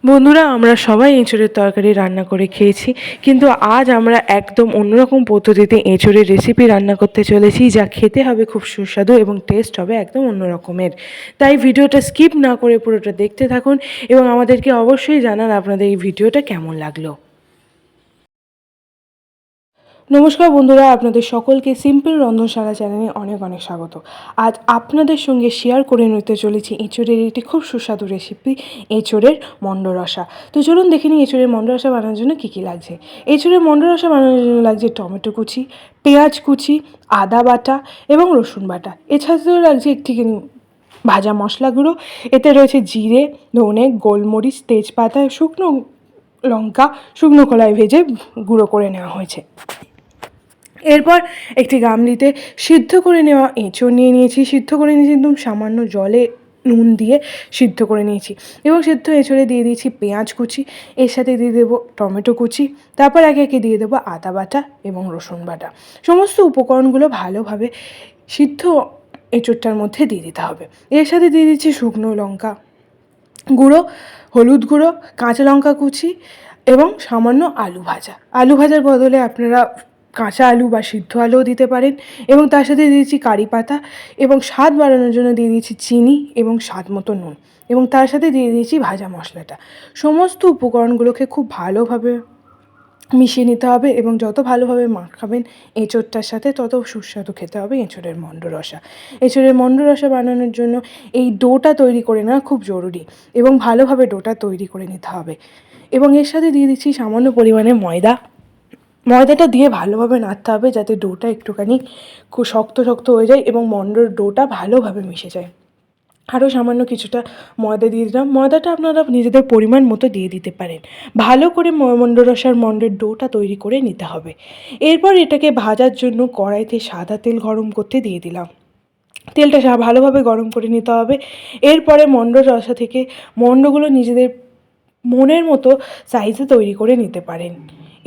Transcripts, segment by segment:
বন্ধুরা, আমরা সবাই এঁচোড়ের তরকারি রান্না করে খেয়েছি, কিন্তু আজ আমরা একদম অন্যরকম পদ্ধতিতে এঁচোড়ের রেসিপি রান্না করতে চলেছি, যা খেতে হবে খুব সুস্বাদু এবং টেস্ট হবে একদম অন্য রকমের। তাই ভিডিওটা স্কিপ না করে পুরোটা দেখতে থাকুন এবং আমাদেরকে অবশ্যই জানান আপনাদের এই ভিডিওটা কেমন লাগলো। নমস্কার বন্ধুরা, আপনাদের সকলকে সিম্পল রন্ধনশালা চ্যানেলে অনেক অনেক স্বাগত। আজ আপনাদের সঙ্গে শেয়ার করে নিতে চলেছি এঁচোড়ের একটি খুব সুস্বাদু রেসিপি, এঁচোড়ের মন্ড রসা। তো চলুন দেখে নিই এঁচোড়ের মন্ড রসা বানানোর জন্য কী কী লাগছে। এঁচোড়ের মন্ড রসা বানানোর জন্য লাগছে টমেটো কুচি, পেঁয়াজ কুচি, আদা বাটা এবং রসুন বাটা। এছাড়াও লাগছে একটুখানি ভাজা মশলা গুঁড়ো। এতে রয়েছে জিরে, ধনে, গোলমরিচ, তেজপাতা, শুকনো লঙ্কা শুকনো কড়াই ভেজে গুঁড়ো করে নেওয়া হয়েছে। এরপর একটি গামলিতে সিদ্ধ করে নেওয়া এঁচোড় নিয়ে নিয়েছি। সিদ্ধ করে নিয়েছি একদম সামান্য জলে নুন দিয়ে সিদ্ধ করে নিয়েছি এবং সিদ্ধ এঁচোড়ে দিয়ে দিয়েছি পেঁয়াজ কুচি, এর সাথে দিয়ে দেবো টমেটো কুচি, তারপর একে একে দিয়ে দেবো আদা বাটা এবং রসুন বাটা। সমস্ত উপকরণগুলো ভালোভাবে সিদ্ধ এঁচোড়টার মধ্যে দিয়ে দিতে হবে। এর সাথে দিয়ে দিচ্ছি শুকনো লঙ্কা গুঁড়ো, হলুদ গুঁড়ো, কাঁচা লঙ্কা কুচি এবং সামান্য আলু ভাজা। আলু ভাজার বদলে আপনারা কাঁচা আলু বা সিদ্ধ আলুও দিতে পারেন। এবং তার সাথে দিয়েছি কারি পাতা এবং স্বাদ বাড়ানোর জন্য দিয়ে দিয়েছি চিনি এবং স্বাদ মতো নুন এবং তার সাথে দিয়ে দিয়েছি ভাজা মশলাটা। সমস্ত উপকরণগুলোকে খুব ভালোভাবে মিশিয়ে নিতে হবে এবং যত ভালোভাবে মাখাবেন এঁচোড়টার সাথে, তত সুস্বাদু খেতে হবে এঁচোড়ের মন্ড রসা। এঁচোড়ের মন্ড রসা বানানোর জন্য এই ডোটা তৈরি করে নেওয়া খুব জরুরি এবং ভালোভাবে ডোটা তৈরি করে নিতে হবে। এবং এর সাথে দিয়ে দিচ্ছি সামান্য পরিমাণে ময়দা। ময়দাটা দিয়ে ভালোভাবে নাড়তে হবে যাতে ডোটা একটুখানি খুব শক্ত শক্ত হয়ে যায় এবং মন্ডর ডোটা ভালোভাবে মিশে যায়। আরও সামান্য কিছুটা ময়দা দিয়ে দিলাম। ময়দাটা আপনারা নিজেদের পরিমাণ মতো দিয়ে দিতে পারেন। ভালো করে মন্ড রসার মন্ডের ডোটা তৈরি করে নিতে হবে। এরপর এটাকে ভাজার জন্য কড়াইতে সাদা তেল গরম করতে দিয়ে দিলাম। তেলটা ভালোভাবে গরম করে নিতে হবে। এরপরে মন্ড রসা থেকে মন্ডগুলো নিজেদের মনের মতো সাইজে তৈরি করে নিতে পারেন।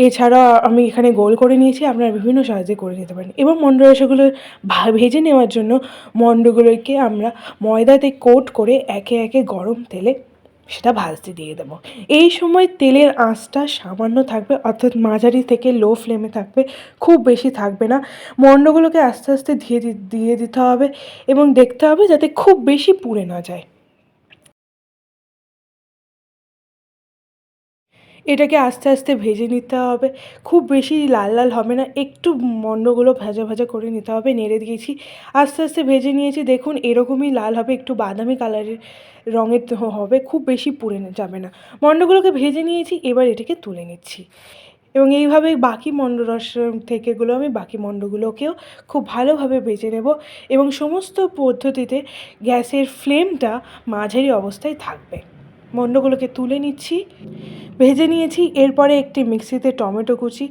এছাড়া আমি এখানে গোল করে নিয়েছি, আপনারা বিভিন্ন সাইজে করে নিতে পারেন। এবং মন্ড রসাগুলো ভেজে নেওয়ার জন্য মন্ডগুলোকে আমরা ময়দাতে কোট করে একে একে গরম তেলে সেটা ভাজতে দিয়ে দেবো। এই সময় তেলের আঁচটা সামান্য থাকবে, অর্থাৎ মাঝারি থেকে লো ফ্লেমে থাকবে, খুব বেশি থাকবে না। মন্ডগুলোকে আস্তে আস্তে দিয়ে দিতে হবে এবং দেখতে হবে যাতে খুব বেশি পুড়ে না যায়। এটাকে আস্তে আস্তে ভেজে নিতে হবে। খুব বেশি লাল লাল হবে না, একটু মন্ডগুলো ভাজা ভাজা করে নিতে হবে। নেড়ে দিয়েছি, আস্তে আস্তে ভেজে নিয়েছি। দেখুন এরকমই লাল হবে, একটু বাদামি কালারের রঙের হবে, খুব বেশি পুড়ে যাবে না। মন্ডগুলোকে ভেজে নিয়েছি, এবার এটাকে তুলে নিচ্ছি এবং এইভাবে বাকি মন্ড রস থেকেগুলো আমি বাকি মন্ডগুলোকেও খুব ভালোভাবে ভেজে নেব এবং সমস্ত পদ্ধতিতে গ্যাসের ফ্লেমটা মাঝারি অবস্থায় থাকবে। মন্ডগুলোকে তুলে নিচ্ছি, ভেজে নিয়েছি। এরপরে একটি মিক্সিতে টমেটো কুচি,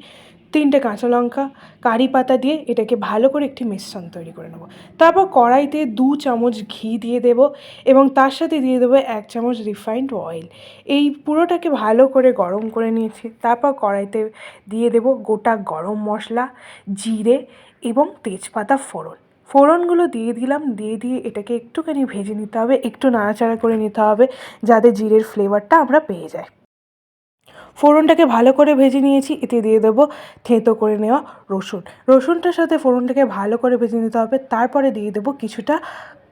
3টে কাঁচা লঙ্কা, কারি পাতা দিয়ে এটাকে ভালো করে একটি মিশ্রণ তৈরি করে নেব। তারপর কড়াইতে 2 চামচ ঘি দিয়ে দেব এবং তার সাথে দিয়ে দেবো 1 চামচ রিফাইন্ড অয়েল। এই পুরোটাকে ভালো করে গরম করে নিয়েছি। তারপর কড়াইতে দিয়ে দেব গোটা গরম মশলা, জিরে এবং তেজপাতা ফোড়ন। ফোড়নগুলো দিয়ে দিলাম, দিয়ে এটাকে একটুখানি ভেজে নিতে হবে, একটু নাড়াচাড়া করে নিতে হবে যাতে জিরের ফ্লেভারটা আমরা পেয়ে যাই। ফোড়নটাকে ভালো করে ভেজে নিয়েছি, এতে দিয়ে দেবো থেঁতো করে নেওয়া রসুন। রসুনটার সাথে ফোড়নটাকে ভালো করে ভেজে নিতে হবে। তারপরে দিয়ে দেবো কিছুটা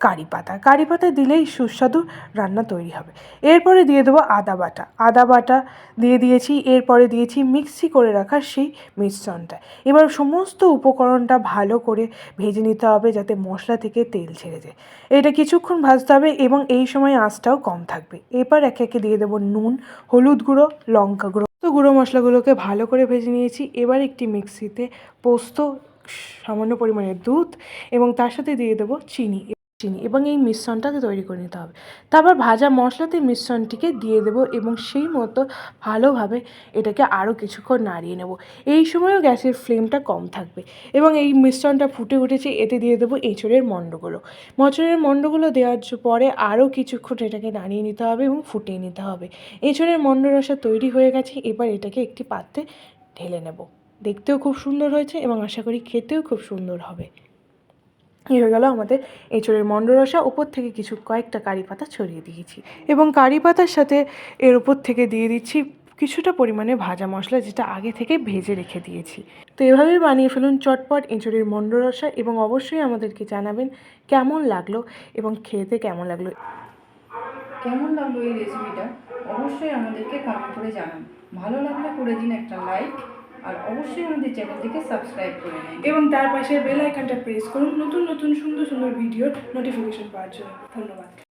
কারি পাতা। কারি পাতা দিলেই সুস্বাদু রান্না তৈরি হবে। এরপরে দিয়ে দেবো আদা বাটা। আদা বাটা দিয়ে দিয়েছি। এরপরে দিয়েছি মিক্সি করে রাখা সেই মিশ্রণটা। এবার সমস্ত উপকরণটা ভালো করে ভেজে নিতে হবে যাতে মশলা থেকে তেল ছেড়ে যায়। এটা কিছুক্ষণ ভাজতে হবে এবং এই সময় আঁচটাও কম থাকবে। এরপর একে একে দিয়ে দেবো নুন, হলুদ গুঁড়ো, লঙ্কা গুঁড়ো। তো গুঁড়ো মশলাগুলোকে ভালো করে ভেজে নিয়েছি। এবার একটি মিক্সিতে পোস্ত, সামান্য পরিমাণে দুধ এবং তার সাথে দিয়ে দেবো চিনি এবং এই মিশ্রণটাকে তৈরি করে নিতে হবে। তারপর ভাজা মশলাতে মিশ্রণটিকে দিয়ে দেবো এবং সেই মতো ভালোভাবে এটাকে আরও কিছুক্ষণ নাড়িয়ে নেব। এই সময়ও গ্যাসের ফ্লেমটা কম থাকবে এবং এই মিশ্রণটা ফুটে উঠেছে, এতে দিয়ে দেবো এঁচোড়ের মণ্ডগুলো। মণ্ডগুলো দেওয়ার পরে আরও কিছুক্ষণ এটাকে নাড়িয়ে নিতে হবে এবং ফুটিয়ে নিতে হবে। এঁচোড়ের মণ্ড রসা তৈরি হয়ে গেছে। এবার এটাকে একটি পাত্রে ঢেলে নেব। দেখতেও খুব সুন্দর হয়েছে এবং আশা করি খেতেও খুব সুন্দর হবে। এই হয়ে গেল আমাদের এঁচোড়ের মন্ডরসা। ওপর থেকে কয়েকটা কারি পাতা ছড়িয়ে দিয়েছি এবং কারি পাতার সাথে এর ওপর থেকে দিয়ে দিচ্ছি কিছুটা পরিমাণে ভাজা মশলা, যেটা আগে থেকে ভেজে রেখে দিয়েছি। তো এভাবেই বানিয়ে ফেলুন চটপট এঁচোড়ের মন্ডরসা এবং অবশ্যই আমাদেরকে জানাবেন কেমন লাগলো এবং খেতে কেমন লাগলো। কেমন লাগলো এই রেসিপিটা অবশ্যই আমাদেরকে কমেন্ট করে জানান। ভালো লাগলে করে দিন একটা লাইক, আর অবশ্যই আমাদের চ্যানেলটিকে সাবস্ক্রাইব করে নিন এবং তার পাশে বেল আইকনটা প্রেস করুন নতুন নতুন সুন্দর সুন্দর ভিডিওর নোটিফিকেশন পাওয়ার জন্য। ধন্যবাদ।